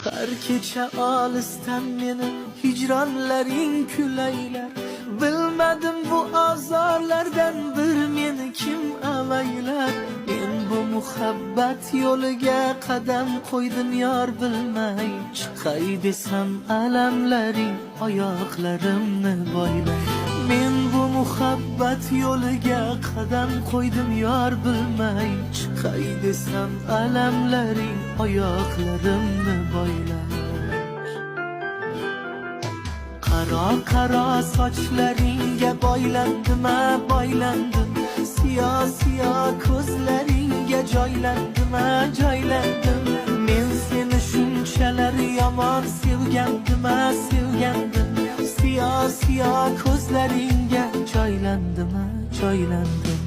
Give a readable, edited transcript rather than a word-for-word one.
Her kecha olisdan meni hicranlaring kulaylar. Bilmedim bu azarlardan bir meni kim avaylar. Men bu muhabbat yo'liga qadam qo'ydim yor bilmay. Chiqay desam alamlaring oyoqlarimni boylar. Men bu muhabbat yo'liga qadam qo'ydim yor bilmay. Chiqay desam alamlaring oyoqlarimni boylar. Qaro qaro sochlaringga boylandim, boylandim. Siyo ko'zlaringga joylandim, joylandim. Men seni shunchalar yomon sevgandim, sevgandim. Siyo ko'zlaringga joylandim, joylandim.